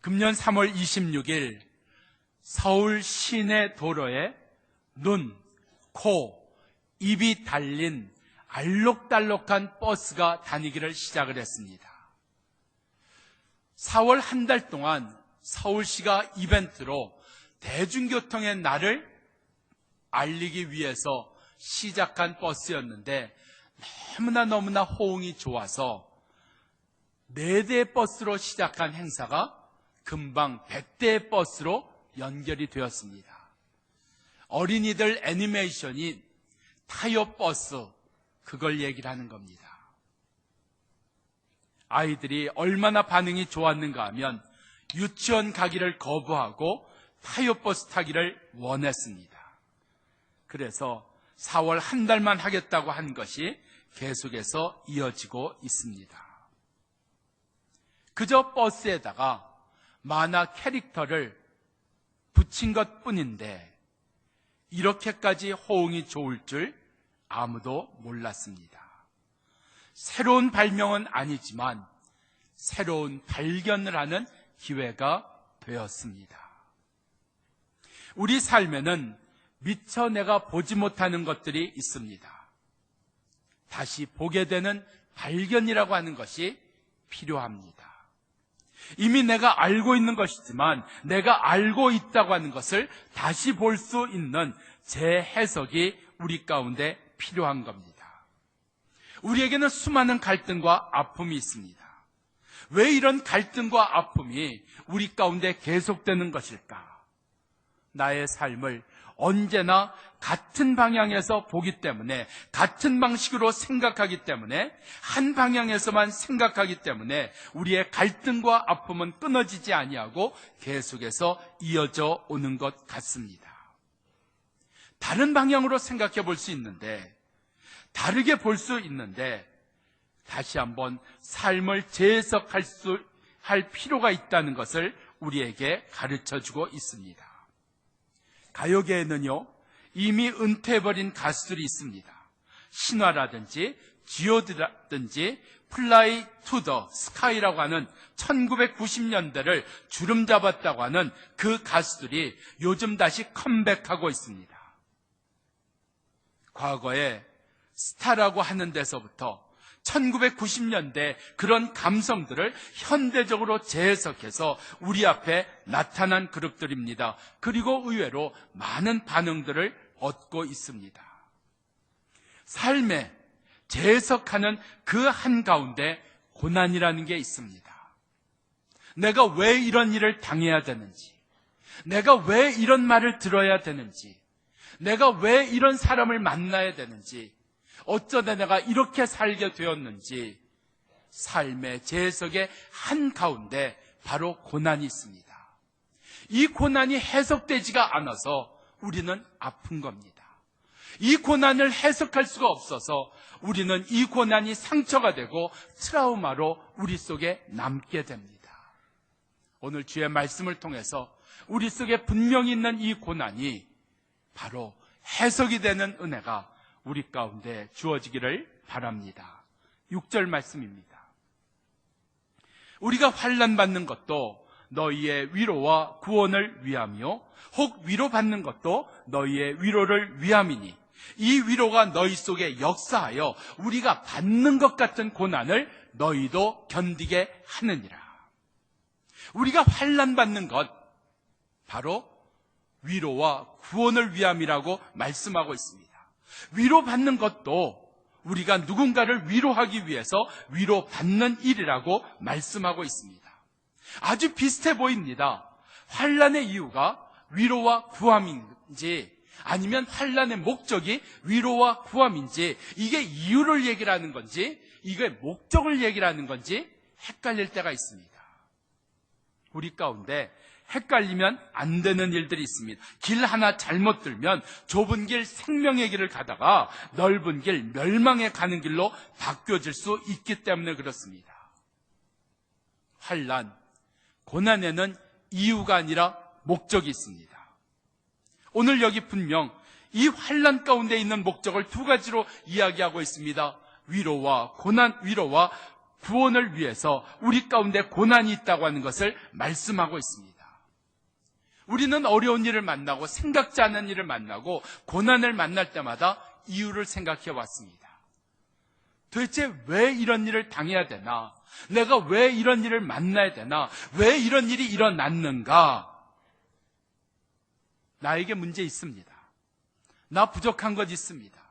금년 3월 26일 서울 시내 도로에 눈, 코, 입이 달린 알록달록한 버스가 다니기를 시작을 했습니다. 4월 한 달 동안 서울시가 이벤트로 대중교통의 날을 알리기 위해서 시작한 버스였는데 너무나 호응이 좋아서 4대의 버스로 시작한 행사가 금방 100대의 버스로 연결이 되었습니다. 어린이들 애니메이션인 타요 버스, 그걸 얘기를 하는 겁니다. 아이들이 얼마나 반응이 좋았는가 하면 유치원 가기를 거부하고 타요 버스 타기를 원했습니다. 그래서 4월 한 달만 하겠다고 한 것이 계속해서 이어지고 있습니다. 그저 버스에다가 만화 캐릭터를 붙인 것 뿐인데 이렇게까지 호응이 좋을 줄 아무도 몰랐습니다. 새로운 발명은 아니지만 새로운 발견을 하는 기회가 되었습니다. 우리 삶에는 미처 내가 보지 못하는 것들이 있습니다. 다시 보게 되는 발견이라고 하는 것이 필요합니다. 이미 내가 알고 있는 것이지만 내가 알고 있다고 하는 것을 다시 볼 수 있는 재해석이 우리 가운데 필요한 겁니다. 우리에게는 수많은 갈등과 아픔이 있습니다. 왜 이런 갈등과 아픔이 우리 가운데 계속되는 것일까? 나의 삶을 언제나 같은 방향에서 보기 때문에, 같은 방식으로 생각하기 때문에, 한 방향에서만 생각하기 때문에 우리의 갈등과 아픔은 끊어지지 아니하고 계속해서 이어져 오는 것 같습니다. 다른 방향으로 생각해 볼 수 있는데, 다르게 볼 수 있는데 다시 한번 삶을 재해석할 필요가 있다는 것을 우리에게 가르쳐주고 있습니다. 가요계에는요, 이미 은퇴해버린 가수들이 있습니다. 신화라든지 G.O.D라든지 플라이 투 더 스카이라고 하는 1990년대를 주름 잡았다고 하는 그 가수들이 요즘 다시 컴백하고 있습니다. 과거에 스타라고 하는 데서부터 1990년대 그런 감성들을 현대적으로 재해석해서 우리 앞에 나타난 그룹들입니다. 그리고 의외로 많은 반응들을 얻고 있습니다. 삶에 재해석하는 그 한가운데 고난이라는 게 있습니다. 내가 왜 이런 일을 당해야 되는지, 내가 왜 이런 말을 들어야 되는지, 내가 왜 이런 사람을 만나야 되는지, 어쩌다 내가 이렇게 살게 되었는지, 삶의 재해석의 한가운데 바로 고난이 있습니다. 이 고난이 해석되지가 않아서 우리는 아픈 겁니다. 이 고난을 해석할 수가 없어서 우리는 이 고난이 상처가 되고 트라우마로 우리 속에 남게 됩니다. 오늘 주의 말씀을 통해서 우리 속에 분명히 있는 이 고난이 바로 해석이 되는 은혜가 우리 가운데 주어지기를 바랍니다. 6절 말씀입니다. 우리가 환난받는 것도 너희의 위로와 구원을 위하며 혹 위로받는 것도 너희의 위로를 위함이니 이 위로가 너희 속에 역사하여 우리가 받는 것 같은 고난을 너희도 견디게 하느니라. 우리가 환난받는 것, 바로 위로와 구원을 위함이라고 말씀하고 있습니다. 위로받는 것도 우리가 누군가를 위로하기 위해서 위로받는 일이라고 말씀하고 있습니다. 아주 비슷해 보입니다. 환난의 이유가 위로와 구함인지 아니면 환난의 목적이 위로와 구함인지, 이게 이유를 얘기를 하는 건지 이게 목적을 얘기를 하는 건지 헷갈릴 때가 있습니다. 우리 가운데 헷갈리면 안 되는 일들이 있습니다. 길 하나 잘못 들면 좁은 길 생명의 길을 가다가 넓은 길 멸망에 가는 길로 바뀌어질 수 있기 때문에 그렇습니다. 환난, 고난에는 이유가 아니라 목적이 있습니다. 오늘 여기 분명 이 환난 가운데 있는 목적을 두 가지로 이야기하고 있습니다. 위로와 고난, 위로와 구원을 위해서 우리 가운데 고난이 있다고 하는 것을 말씀하고 있습니다. 우리는 어려운 일을 만나고 생각지 않은 일을 만나고 고난을 만날 때마다 이유를 생각해 왔습니다. 도대체 왜 이런 일을 당해야 되나? 내가 왜 이런 일을 만나야 되나? 왜 이런 일이 일어났는가? 나에게 문제 있습니다. 나 부족한 것 있습니다.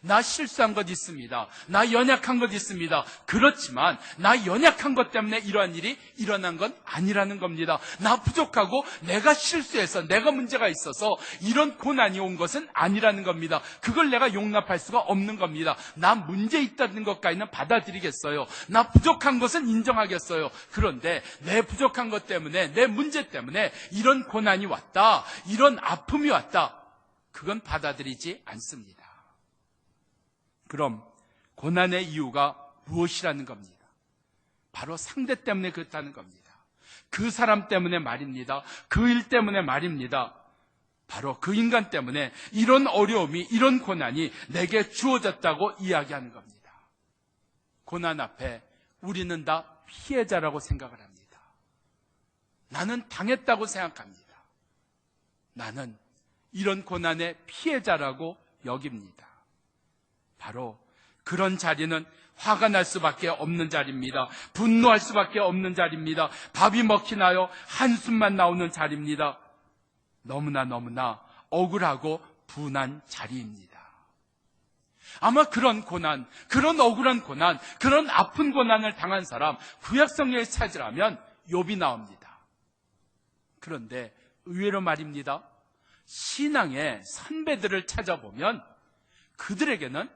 나 실수한 것 있습니다. 나 연약한 것 있습니다. 그렇지만 나 연약한 것 때문에 이러한 일이 일어난 건 아니라는 겁니다. 나 부족하고 내가 실수해서 내가 문제가 있어서 이런 고난이 온 것은 아니라는 겁니다. 그걸 내가 용납할 수가 없는 겁니다. 나 문제 있다는 것까지는 받아들이겠어요. 나 부족한 것은 인정하겠어요. 그런데 내 부족한 것 때문에 내 문제 때문에 이런 고난이 왔다, 이런 아픔이 왔다, 그건 받아들이지 않습니다. 그럼 고난의 이유가 무엇이라는 겁니다. 바로 상대 때문에 그렇다는 겁니다. 그 사람 때문에 말입니다. 그 일 때문에 말입니다. 바로 그 인간 때문에 이런 어려움이, 이런 고난이 내게 주어졌다고 이야기하는 겁니다. 고난 앞에 우리는 다 피해자라고 생각을 합니다. 나는 당했다고 생각합니다. 나는 이런 고난의 피해자라고 여깁니다. 바로 그런 자리는 화가 날 수밖에 없는 자리입니다. 분노할 수밖에 없는 자리입니다. 밥이 먹히나요? 한숨만 나오는 자리입니다. 너무나 억울하고 분한 자리입니다. 아마 그런 고난, 그런 억울한 고난, 그런 아픈 고난을 당한 사람, 구약성경에 찾으라면 욥이 나옵니다. 그런데 의외로 말입니다. 신앙의 선배들을 찾아보면 그들에게는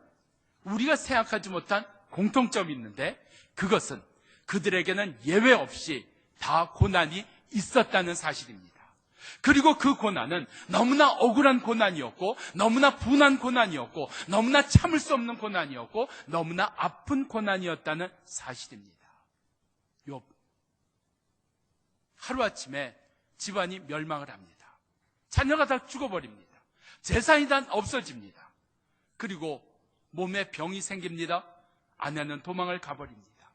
우리가 생각하지 못한 공통점이 있는데, 그것은 그들에게는 예외 없이 다 고난이 있었다는 사실입니다. 그리고 그 고난은 너무나 억울한 고난이었고, 너무나 분한 고난이었고, 너무나 참을 수 없는 고난이었고, 너무나 아픈 고난이었다는 사실입니다. 욥, 하루아침에 집안이 멸망을 합니다. 자녀가 다 죽어버립니다. 재산이 다 없어집니다. 그리고 몸에 병이 생깁니다. 아내는 도망을 가버립니다.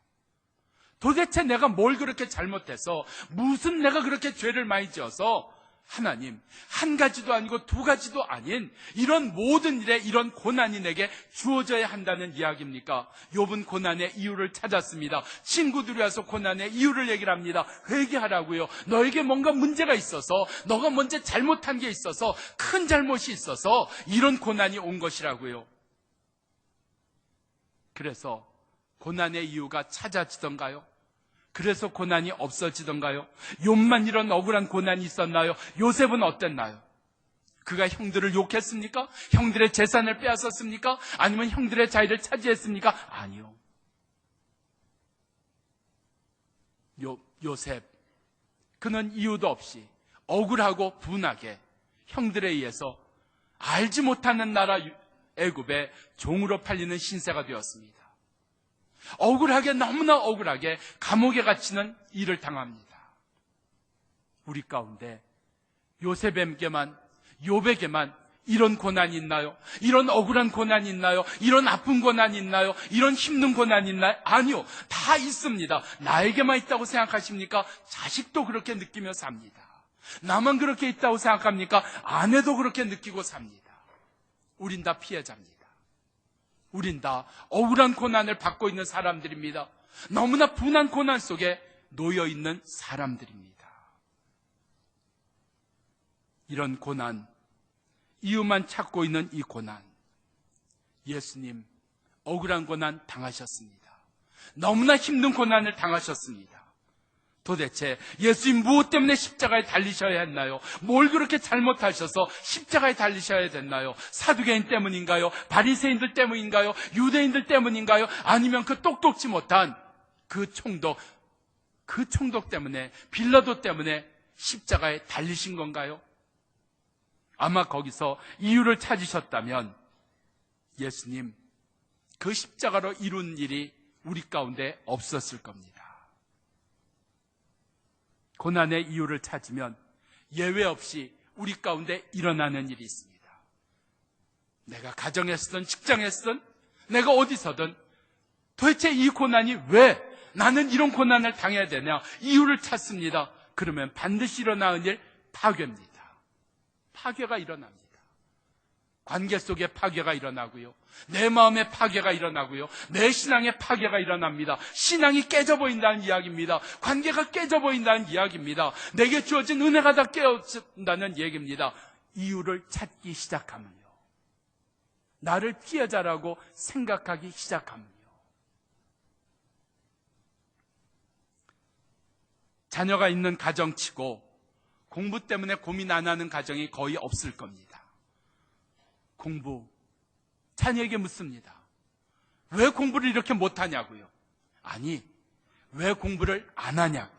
도대체 내가 뭘 그렇게 잘못해서, 무슨 내가 그렇게 죄를 많이 지어서 하나님, 한 가지도 아니고 두 가지도 아닌 이런 모든 일에 이런 고난이 내게 주어져야 한다는 이야기입니까? 욥은 고난의 이유를 찾았습니다. 친구들이 와서 고난의 이유를 얘기를 합니다. 회개하라고요. 너에게 뭔가 문제가 있어서, 너가 먼저 잘못한 게 있어서, 큰 잘못이 있어서 이런 고난이 온 것이라고요. 그래서 고난의 이유가 찾아지던가요? 그래서 고난이 없어지던가요? 욥만 이런 억울한 고난이 있었나요? 요셉은 어땠나요? 그가 형들을 욕했습니까? 형들의 재산을 빼앗았습니까? 아니면 형들의 자리를 차지했습니까? 아니요. 요셉, 그는 이유도 없이 억울하고 분하게 형들에 의해서 알지 못하는 나라 애굽의 종으로 팔리는 신세가 되었습니다. 억울하게, 너무나 억울하게 감옥에 갇히는 일을 당합니다. 우리 가운데 요셉에게만, 욥에게만 이런 고난이 있나요? 이런 억울한 고난이 있나요? 이런 아픈 고난이 있나요? 이런 힘든 고난이 있나요? 아니요, 다 있습니다. 나에게만 있다고 생각하십니까? 자식도 그렇게 느끼며 삽니다. 나만 그렇게 있다고 생각합니까? 아내도 그렇게 느끼고 삽니다. 우린 다 피해자입니다. 우린 다 억울한 고난을 받고 있는 사람들입니다. 너무나 분한 고난 속에 놓여있는 사람들입니다. 이런 고난, 이유만 찾고 있는 이 고난, 예수님 억울한 고난 당하셨습니다. 너무나 힘든 고난을 당하셨습니다. 도대체 예수님 무엇 때문에 십자가에 달리셔야 했나요? 뭘 그렇게 잘못하셔서 십자가에 달리셔야 됐나요? 사두개인 때문인가요? 바리새인들 때문인가요? 유대인들 때문인가요? 아니면 그 똑똑지 못한 그 총독 때문에, 빌라도 때문에 십자가에 달리신 건가요? 아마 거기서 이유를 찾으셨다면 예수님 그 십자가로 이룬 일이 우리 가운데 없었을 겁니다. 고난의 이유를 찾으면 예외 없이 우리 가운데 일어나는 일이 있습니다. 내가 가정에서든 직장에서든 내가 어디서든 도대체 이 고난이 왜 나는 이런 고난을 당해야 되냐? 이유를 찾습니다. 그러면 반드시 일어나는 일, 파괴입니다. 파괴가 일어납니다. 관계 속에 파괴가 일어나고요. 내 마음의 파괴가 일어나고요. 내 신앙의 파괴가 일어납니다. 신앙이 깨져버린다는 이야기입니다. 관계가 깨져버린다는 이야기입니다. 내게 주어진 은혜가 다 깨어진다는 얘기입니다. 이유를 찾기 시작하면요. 나를 피해자라고 생각하기 시작하면요. 자녀가 있는 가정치고 공부 때문에 고민 안 하는 가정이 거의 없을 겁니다. 공부, 자녀에게 묻습니다. 왜 공부를 이렇게 못하냐고요? 아니, 왜 공부를 안 하냐고요?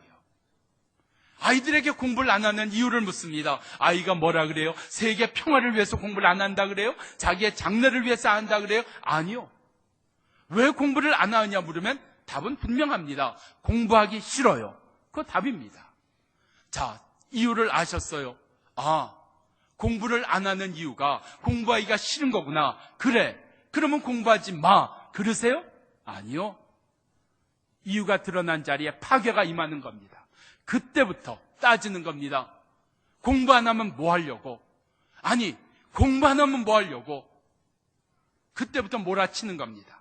아이들에게 공부를 안 하는 이유를 묻습니다. 아이가 뭐라 그래요? 세계 평화를 위해서 공부를 안 한다 그래요? 자기의 장래를 위해서 안 한다 그래요? 아니요. 왜 공부를 안 하느냐 물으면 답은 분명합니다. 공부하기 싫어요. 그거 답입니다. 자, 이유를 아셨어요? 공부를 안 하는 이유가 공부하기가 싫은 거구나. 그래, 그러면 공부하지 마. 그러세요? 아니요. 이유가 드러난 자리에 파괴가 임하는 겁니다. 그때부터 따지는 겁니다. 공부 안 하면 뭐 하려고? 아니, 공부 안 하면 뭐 하려고? 그때부터 몰아치는 겁니다.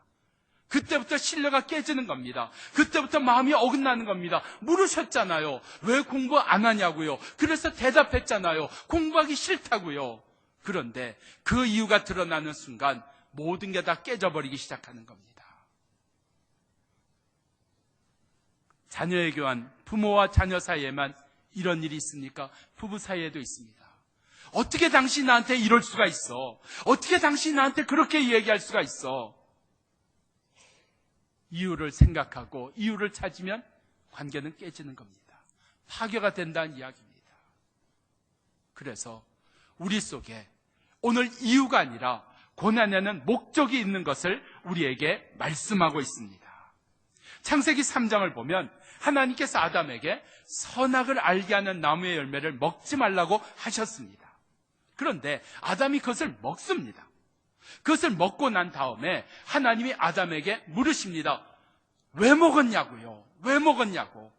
그때부터 신뢰가 깨지는 겁니다. 그때부터 마음이 어긋나는 겁니다. 물으셨잖아요. 왜 공부 안 하냐고요. 그래서 대답했잖아요. 공부하기 싫다고요. 그런데 그 이유가 드러나는 순간 모든 게 다 깨져버리기 시작하는 겁니다. 자녀의 교환, 부모와 자녀 사이에만 이런 일이 있습니까? 부부 사이에도 있습니다. 어떻게 당신이 나한테 이럴 수가 있어? 어떻게 당신이 나한테 그렇게 얘기할 수가 있어? 이유를 생각하고 이유를 찾으면 관계는 깨지는 겁니다. 파괴가 된다는 이야기입니다. 그래서 우리 속에 오늘 이유가 아니라 고난에는 목적이 있는 것을 우리에게 말씀하고 있습니다. 창세기 3장을 보면 하나님께서 아담에게 선악을 알게 하는 나무의 열매를 먹지 말라고 하셨습니다. 그런데 아담이 그것을 먹습니다. 그것을 먹고 난 다음에 하나님이 아담에게 물으십니다. 왜 먹었냐고요? 왜 먹었냐고.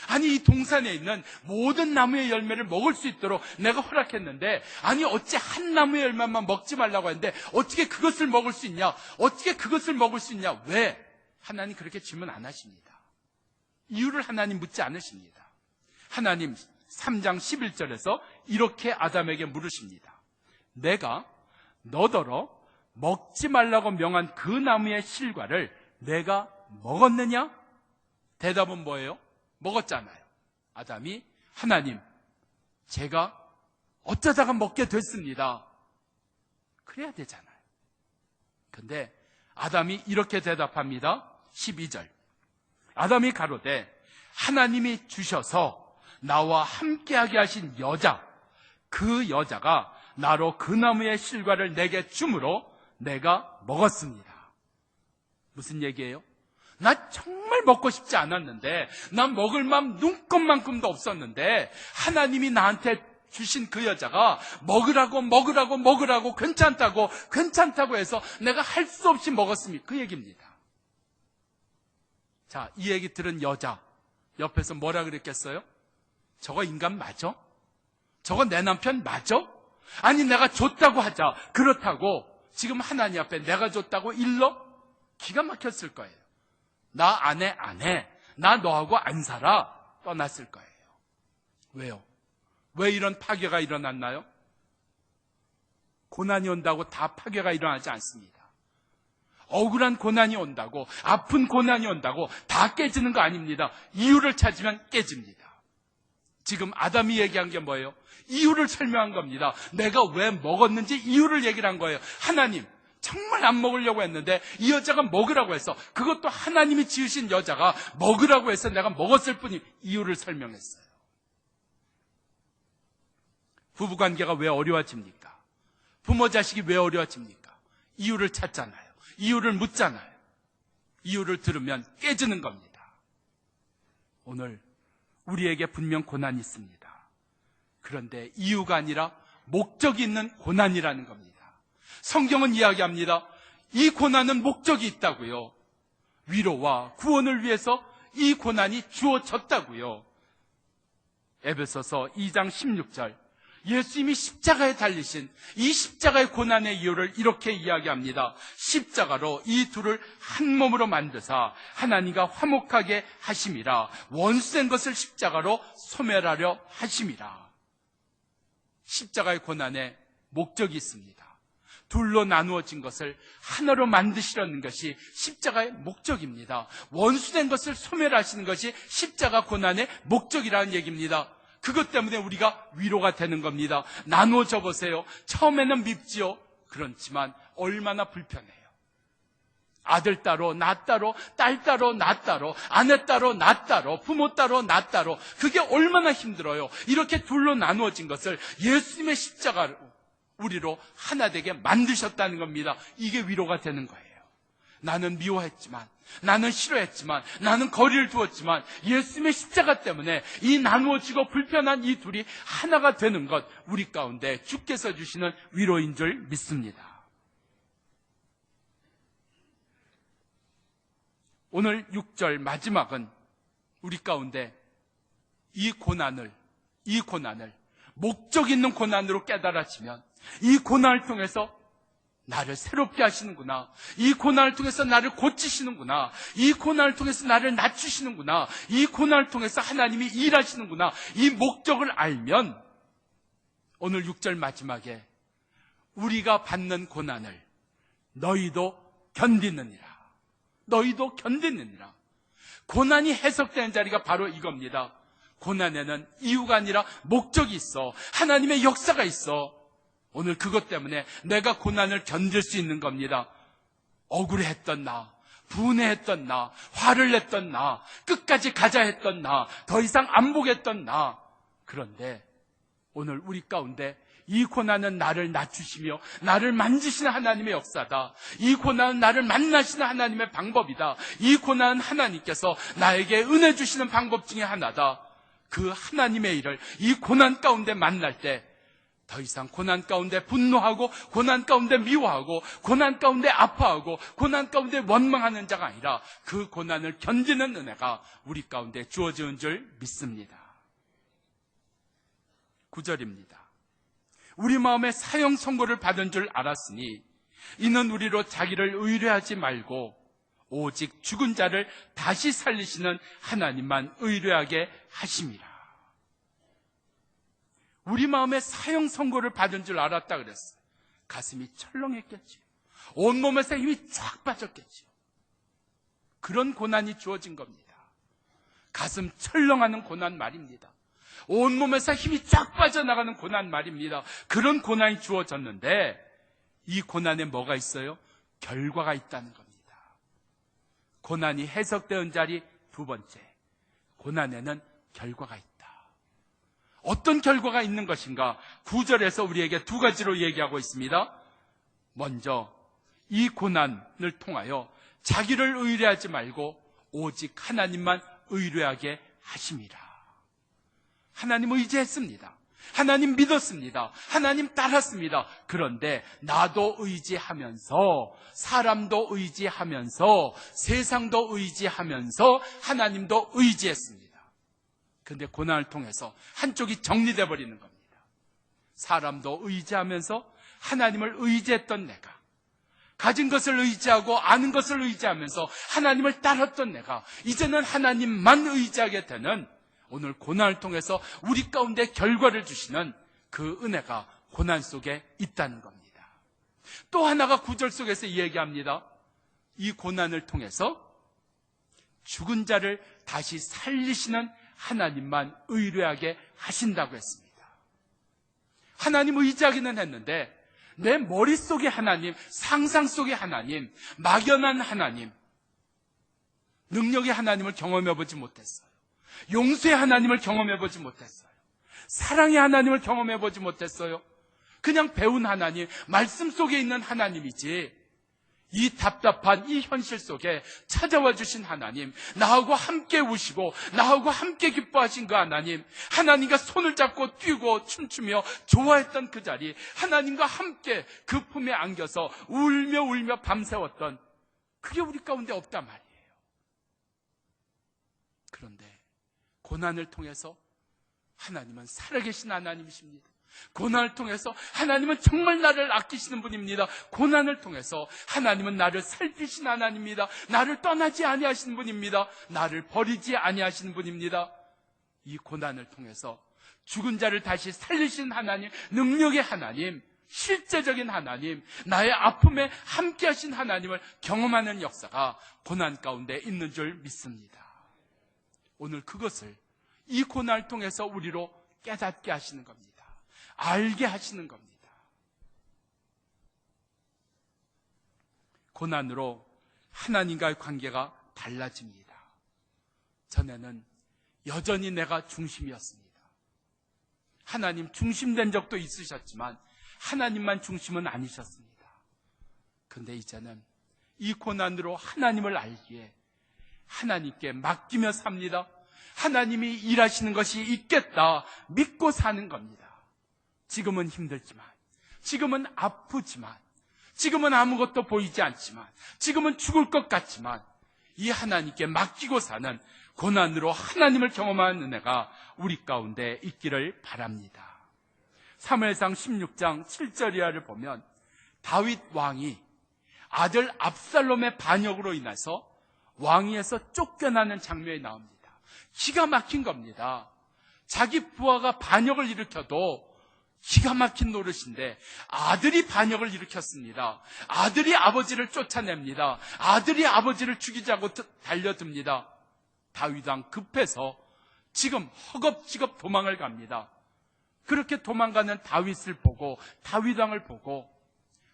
아니, 이 동산에 있는 모든 나무의 열매를 먹을 수 있도록 내가 허락했는데, 아니 어찌 한 나무의 열매만 먹지 말라고 했는데 어떻게 그것을 먹을 수 있냐? 어떻게 그것을 먹을 수 있냐? 왜? 하나님 그렇게 질문 안 하십니다. 이유를 하나님 묻지 않으십니다. 하나님 3장 11절에서 이렇게 아담에게 물으십니다. 내가 너더러 먹지 말라고 명한 그 나무의 실과를 내가 먹었느냐? 대답은 뭐예요? 먹었잖아요. 아담이 하나님, 제가 어쩌다가 먹게 됐습니다. 그래야 되잖아요. 근데 아담이 이렇게 대답합니다. 12절. 아담이 가로되 하나님이 주셔서 나와 함께하게 하신 여자, 그 여자가 나로 그 나무의 실과를 내게 주므로 내가 먹었습니다. 무슨 얘기예요? 나 정말 먹고 싶지 않았는데, 난 먹을 마음 눈꼽만큼도 없었는데 하나님이 나한테 주신 그 여자가 먹으라고 괜찮다고 해서 내가 할 수 없이 먹었습니다. 그 얘기입니다. 자, 이 얘기 들은 여자 옆에서 뭐라 그랬겠어요? 저거 인간 맞아? 저거 내 남편 맞아? 아니, 내가 줬다고 하자. 그렇다고 지금 하나님 앞에 내가 줬다고 일러? 기가 막혔을 거예요. 나 안 해. 나 너하고 안 살아. 떠났을 거예요. 왜요? 왜 이런 파괴가 일어났나요? 고난이 온다고 다 파괴가 일어나지 않습니다. 억울한 고난이 온다고, 아픈 고난이 온다고 다 깨지는 거 아닙니다. 이유를 찾으면 깨집니다. 지금 아담이 얘기한 게 뭐예요? 이유를 설명한 겁니다. 내가 왜 먹었는지 이유를 얘기를 한 거예요. 하나님, 정말 안 먹으려고 했는데 이 여자가 먹으라고 해서, 그것도 하나님이 지으신 여자가 먹으라고 해서 내가 먹었을 뿐이, 이유를 설명했어요. 부부관계가 왜 어려워집니까? 부모 자식이 왜 어려워집니까? 이유를 찾잖아요. 이유를 묻잖아요. 이유를 들으면 깨지는 겁니다. 오늘 우리에게 분명 고난이 있습니다. 그런데 이유가 아니라 목적이 있는 고난이라는 겁니다. 성경은 이야기합니다. 이 고난은 목적이 있다고요. 위로와 구원을 위해서 이 고난이 주어졌다고요. 에베소서 2장 16절, 예수님이 십자가에 달리신 이 십자가의 고난의 이유를 이렇게 이야기합니다. 십자가로 이 둘을 한 몸으로 만드사 하나님과 화목하게 하심이라. 원수된 것을 십자가로 소멸하려 하심이라. 십자가의 고난에 목적이 있습니다. 둘로 나누어진 것을 하나로 만드시려는 것이 십자가의 목적입니다. 원수된 것을 소멸하시는 것이 십자가 고난의 목적이라는 얘기입니다. 그것 때문에 우리가 위로가 되는 겁니다. 나누어져 보세요. 처음에는 밉지요. 그렇지만 얼마나 불편해요. 아들 따로, 나 따로, 딸 따로, 나 따로, 아내 따로, 나 따로, 부모 따로, 나 따로. 그게 얼마나 힘들어요. 이렇게 둘로 나누어진 것을 예수님의 십자가로 우리로 하나 되게 만드셨다는 겁니다. 이게 위로가 되는 거예요. 나는 미워했지만, 나는 싫어했지만, 나는 거리를 두었지만 예수님의 십자가 때문에 이 나누어지고 불편한 이 둘이 하나가 되는 것, 우리 가운데 주께서 주시는 위로인 줄 믿습니다. 오늘 6절 마지막은 우리 가운데 이 고난을 목적 있는 고난으로 깨달아지면 이 고난을 통해서 나를 새롭게 하시는구나, 이 고난을 통해서 나를 고치시는구나, 이 고난을 통해서 나를 낮추시는구나, 이 고난을 통해서 하나님이 일하시는구나, 이 목적을 알면 오늘 6절 마지막에 우리가 받는 고난을 너희도 견디느니라. 너희도 견디느니라. 고난이 해석되는 자리가 바로 이겁니다. 고난에는 이유가 아니라 목적이 있어. 하나님의 역사가 있어. 오늘 그것 때문에 내가 고난을 견딜 수 있는 겁니다. 억울했던 나, 분해했던 나, 화를 냈던 나, 끝까지 가자 했던 나, 더 이상 안 보겠던 나. 그런데 오늘 우리 가운데 이 고난은 나를 낮추시며 나를 만지시는 하나님의 역사다. 이 고난은 나를 만나시는 하나님의 방법이다. 이 고난은 하나님께서 나에게 은혜 주시는 방법 중에 하나다. 그 하나님의 일을 이 고난 가운데 만날 때 더 이상 고난 가운데 분노하고, 고난 가운데 미워하고, 고난 가운데 아파하고, 고난 가운데 원망하는 자가 아니라 그 고난을 견디는 은혜가 우리 가운데 주어지는 줄 믿습니다. 9절입니다. 우리 마음에 사형 선고를 받은 줄 알았으니 이는 우리로 자기를 의뢰하지 말고 오직 죽은 자를 다시 살리시는 하나님만 의뢰하게 하심이라. 우리 마음에 사형 선고를 받은 줄 알았다 그랬어요. 가슴이 철렁했겠지요. 온몸에서 힘이 쫙 빠졌겠지요. 그런 고난이 주어진 겁니다. 가슴 철렁하는 고난 말입니다. 온몸에서 힘이 쫙 빠져나가는 고난 말입니다. 그런 고난이 주어졌는데 이 고난에 뭐가 있어요? 결과가 있다는 겁니다. 고난이 해석되는 자리 두 번째, 고난에는 결과가 있다. 어떤 결과가 있는 것인가? 9절에서 우리에게 두 가지로 얘기하고 있습니다. 먼저 이 고난을 통하여 자기를 의뢰하지 말고 오직 하나님만 의뢰하게 하심이라. 하나님 의지했습니다. 하나님 믿었습니다. 하나님 따랐습니다. 그런데 나도 의지하면서, 사람도 의지하면서, 세상도 의지하면서 하나님도 의지했습니다. 그런데 고난을 통해서 한쪽이 정리되어 버리는 겁니다. 사람도 의지하면서 하나님을 의지했던 내가, 가진 것을 의지하고 아는 것을 의지하면서 하나님을 따랐던 내가 이제는 하나님만 의지하게 되는, 오늘 고난을 통해서 우리 가운데 결과를 주시는 그 은혜가 고난 속에 있다는 겁니다. 또 하나가 9절 속에서 이야기합니다. 이 고난을 통해서 죽은 자를 다시 살리시는 하나님만 의뢰하게 하신다고 했습니다. 하나님 의지하기는 했는데 내 머릿속의 하나님, 상상 속의 하나님, 막연한 하나님, 능력의 하나님을 경험해보지 못했어요. 용서의 하나님을 경험해보지 못했어요. 사랑의 하나님을 경험해보지 못했어요. 그냥 배운 하나님, 말씀 속에 있는 하나님이지, 이 답답한 이 현실 속에 찾아와 주신 하나님, 나하고 함께 우시고 나하고 함께 기뻐하신 그 하나님, 하나님과 손을 잡고 뛰고 춤추며 좋아했던 그 자리, 하나님과 함께 그 품에 안겨서 울며 밤새웠던, 그게 우리 가운데 없단 말이에요. 그런데 고난을 통해서 하나님은 살아계신 하나님이십니다. 고난을 통해서 하나님은 정말 나를 아끼시는 분입니다. 고난을 통해서 하나님은 나를 살피신 하나님입니다. 나를 떠나지 아니하시는 분입니다. 나를 버리지 아니하시는 분입니다. 이 고난을 통해서 죽은 자를 다시 살리신 하나님, 능력의 하나님, 실제적인 하나님, 나의 아픔에 함께하신 하나님을 경험하는 역사가 고난 가운데 있는 줄 믿습니다. 오늘 그것을 이 고난을 통해서 우리로 깨닫게 하시는 겁니다. 알게 하시는 겁니다. 고난으로 하나님과의 관계가 달라집니다. 전에는 여전히 내가 중심이었습니다. 하나님 중심된 적도 있으셨지만 하나님만 중심은 아니셨습니다. 그런데 이제는 이 고난으로 하나님을 알기에 하나님께 맡기며 삽니다. 하나님이 일하시는 것이 있겠다 믿고 사는 겁니다. 지금은 힘들지만, 지금은 아프지만, 지금은 아무것도 보이지 않지만, 지금은 죽을 것 같지만 이 하나님께 맡기고 사는 고난으로 하나님을 경험하는 은혜가 우리 가운데 있기를 바랍니다. 사무엘상 16장 7절 이하를 보면 다윗 왕이 아들 압살롬의 반역으로 인해서 왕위에서 쫓겨나는 장면이 나옵니다. 기가 막힌 겁니다. 자기 부하가 반역을 일으켜도 기가 막힌 노릇인데 아들이 반역을 일으켰습니다. 아들이 아버지를 쫓아냅니다. 아들이 아버지를 죽이자고 달려듭니다. 다윗 왕 급해서 지금 허겁지겁 도망을 갑니다. 그렇게 도망가는 다윗을 보고, 다윗 왕을 보고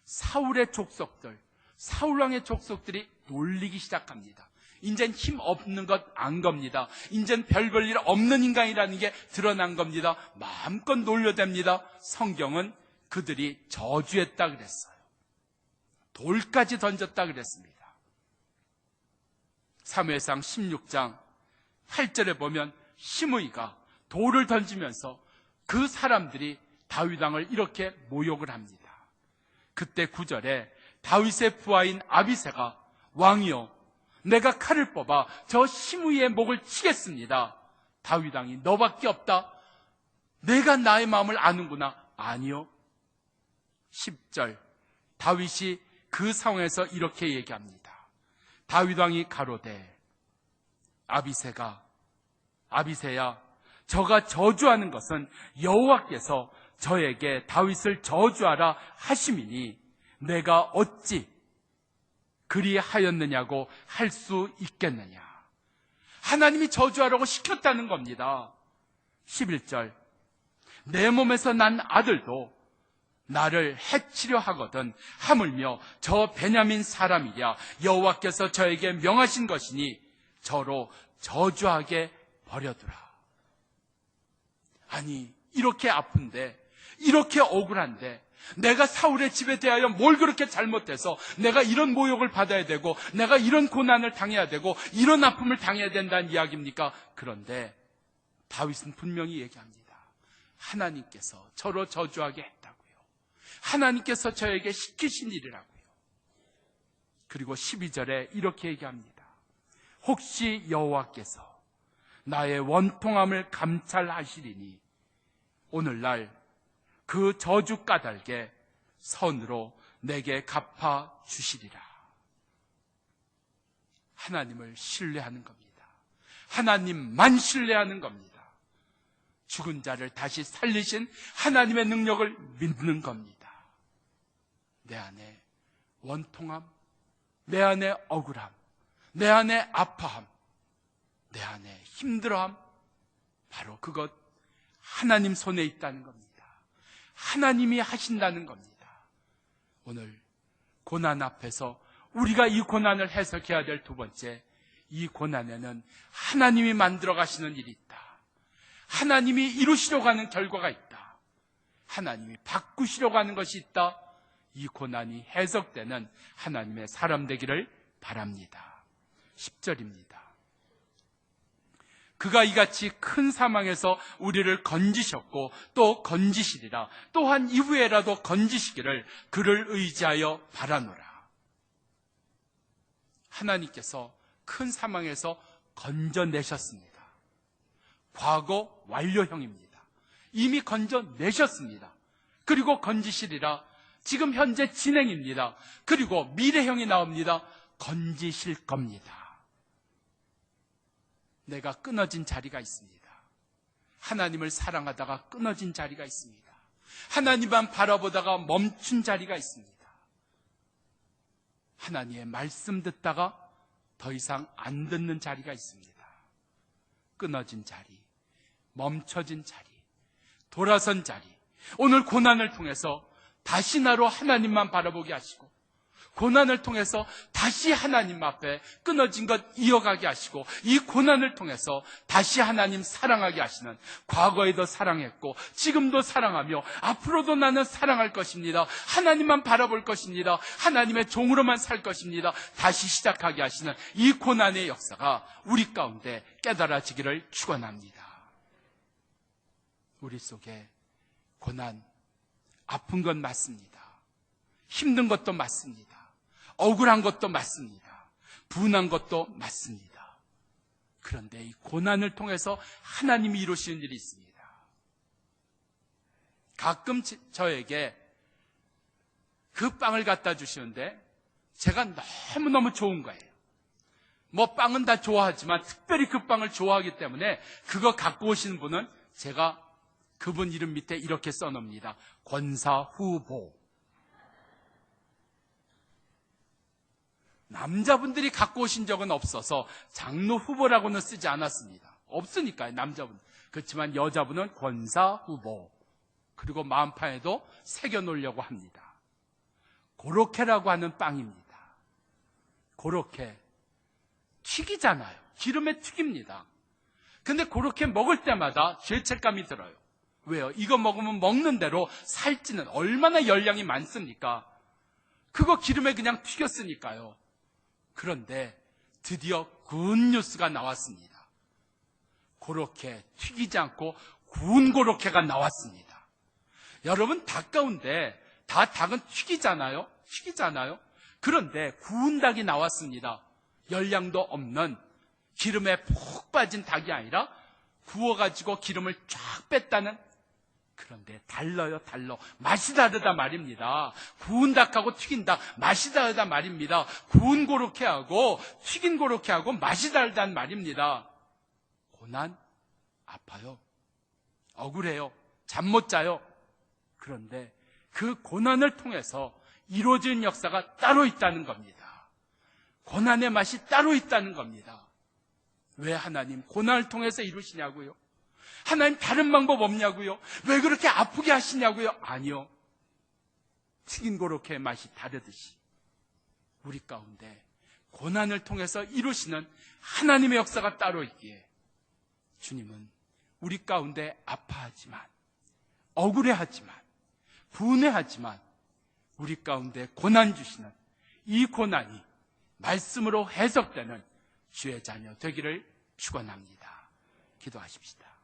사울의 족속들, 사울 왕의 족속들이 놀리기 시작합니다. 이젠 힘 없는 것 안 겁니다. 이젠 별 볼 일 없는 인간이라는 게 드러난 겁니다. 마음껏 놀려댑니다. 성경은 그들이 저주했다 그랬어요. 돌까지 던졌다 그랬습니다. 사무엘상 16장 8절에 보면 시므이가 돌을 던지면서 그 사람들이 다윗 왕을 이렇게 모욕을 합니다. 그때 9절에 다윗의 부하인 아비새가 왕이여 내가 칼을 뽑아 저 시므이의 목을 치겠습니다. 다윗 왕이 너밖에 없다. 내가 나의 마음을 아는구나. 아니요. 10절 다윗이 그 상황에서 이렇게 얘기합니다. 다윗 왕이 가로되 아비새야 저가 저주하는 것은 여호와께서 저에게 다윗을 저주하라 하심이니 내가 어찌 그리하였느냐고 할 수 있겠느냐. 하나님이 저주하라고 시켰다는 겁니다. 11절 내 몸에서 난 아들도 나를 해치려 하거든 하물며 저 베냐민 사람이랴 여호와께서 저에게 명하신 것이니 저로 저주하게 버려두라. 아니 이렇게 아픈데, 이렇게 억울한데 내가 사울의 집에 대하여 뭘 그렇게 잘못해서 내가 이런 모욕을 받아야 되고 내가 이런 고난을 당해야 되고 이런 아픔을 당해야 된다는 이야기입니까? 그런데 다윗은 분명히 얘기합니다. 하나님께서 저로 저주하게 했다고요. 하나님께서 저에게 시키신 일이라고요. 그리고 12절에 이렇게 얘기합니다. 혹시 여호와께서 나의 원통함을 감찰하시리니 오늘날 그 저주 까닭에 선으로 내게 갚아 주시리라. 하나님을 신뢰하는 겁니다. 하나님만 신뢰하는 겁니다. 죽은 자를 다시 살리신 하나님의 능력을 믿는 겁니다. 내 안에 원통함, 내 안에 억울함, 내 안에 아파함, 내 안에 힘들어함, 바로 그것 하나님 손에 있다는 겁니다. 하나님이 하신다는 겁니다. 오늘 고난 앞에서 우리가 이 고난을 해석해야 될 두 번째, 이 고난에는 하나님이 만들어 가시는 일이 있다. 하나님이 이루시려고 하는 결과가 있다. 하나님이 바꾸시려고 하는 것이 있다. 이 고난이 해석되는 하나님의 사람 되기를 바랍니다. 10절입니다. 그가 이같이 큰 사망에서 우리를 건지셨고 또 건지시리라. 또한 이후에라도 건지시기를 그를 의지하여 바라노라. 하나님께서 큰 사망에서 건져내셨습니다. 과거 완료형입니다. 이미 건져내셨습니다. 그리고 건지시리라. 지금 현재 진행입니다. 그리고 미래형이 나옵니다. 건지실 겁니다. 내가 끊어진 자리가 있습니다. 하나님을 사랑하다가 끊어진 자리가 있습니다. 하나님만 바라보다가 멈춘 자리가 있습니다. 하나님의 말씀 듣다가 더 이상 안 듣는 자리가 있습니다. 끊어진 자리, 멈춰진 자리, 돌아선 자리. 오늘 고난을 통해서 다시 나로 하나님만 바라보게 하시고, 고난을 통해서 다시 하나님 앞에 끊어진 것 이어가게 하시고, 이 고난을 통해서 다시 하나님 사랑하게 하시는, 과거에도 사랑했고 지금도 사랑하며 앞으로도 나는 사랑할 것입니다. 하나님만 바라볼 것입니다. 하나님의 종으로만 살 것입니다. 다시 시작하게 하시는 이 고난의 역사가 우리 가운데 깨달아지기를 축원합니다. 우리 속에 고난, 아픈 건 맞습니다. 힘든 것도 맞습니다. 억울한 것도 맞습니다. 분한 것도 맞습니다. 그런데 이 고난을 통해서 하나님이 이루시는 일이 있습니다. 가끔 저에게 그 빵을 갖다 주시는데 제가 너무너무 좋은 거예요. 뭐 빵은 다 좋아하지만 특별히 그 빵을 좋아하기 때문에 그거 갖고 오시는 분은 제가 그분 이름 밑에 이렇게 써놓습니다. 권사 후보. 남자분들이 갖고 오신 적은 없어서 장로 후보라고는 쓰지 않았습니다. 없으니까요, 남자분. 그렇지만 여자분은 권사 후보. 그리고 마음판에도 새겨놓으려고 합니다. 고로케라고 하는 빵입니다. 고로케. 튀기잖아요. 기름에 튀깁니다. 근데 고로케 먹을 때마다 죄책감이 들어요. 왜요? 이거 먹으면 먹는 대로 살찌는, 얼마나 열량이 많습니까? 그거 기름에 그냥 튀겼으니까요. 그런데 드디어 굿뉴스가 나왔습니다. 고로케, 튀기지 않고 구운 고로케가 나왔습니다. 여러분, 닭 가운데 닭은 튀기잖아요. 그런데 구운 닭이 나왔습니다. 열량도 없는, 기름에 푹 빠진 닭이 아니라 구워가지고 기름을 쫙 뺐다는. 그런데 달라요. 맛이 다르다 말입니다. 구운 닭하고 튀긴 닭 맛이 다르다 말입니다. 구운 고로케하고 튀긴 고로케하고 맛이 다르다는 말입니다. 고난, 아파요. 억울해요. 잠 못 자요. 그런데 그 고난을 통해서 이루어진 역사가 따로 있다는 겁니다. 고난의 맛이 따로 있다는 겁니다. 왜 하나님 고난을 통해서 이루시냐고요? 하나님 다른 방법 없냐고요? 왜 그렇게 아프게 하시냐고요? 아니요. 튀긴 고로케의 맛이 다르듯이 우리 가운데 고난을 통해서 이루시는 하나님의 역사가 따로 있기에 주님은 우리 가운데 아파하지만, 억울해하지만, 분해하지만 우리 가운데 고난 주시는 이 고난이 말씀으로 해석되는 주의 자녀 되기를 축원합니다. 기도하십시다.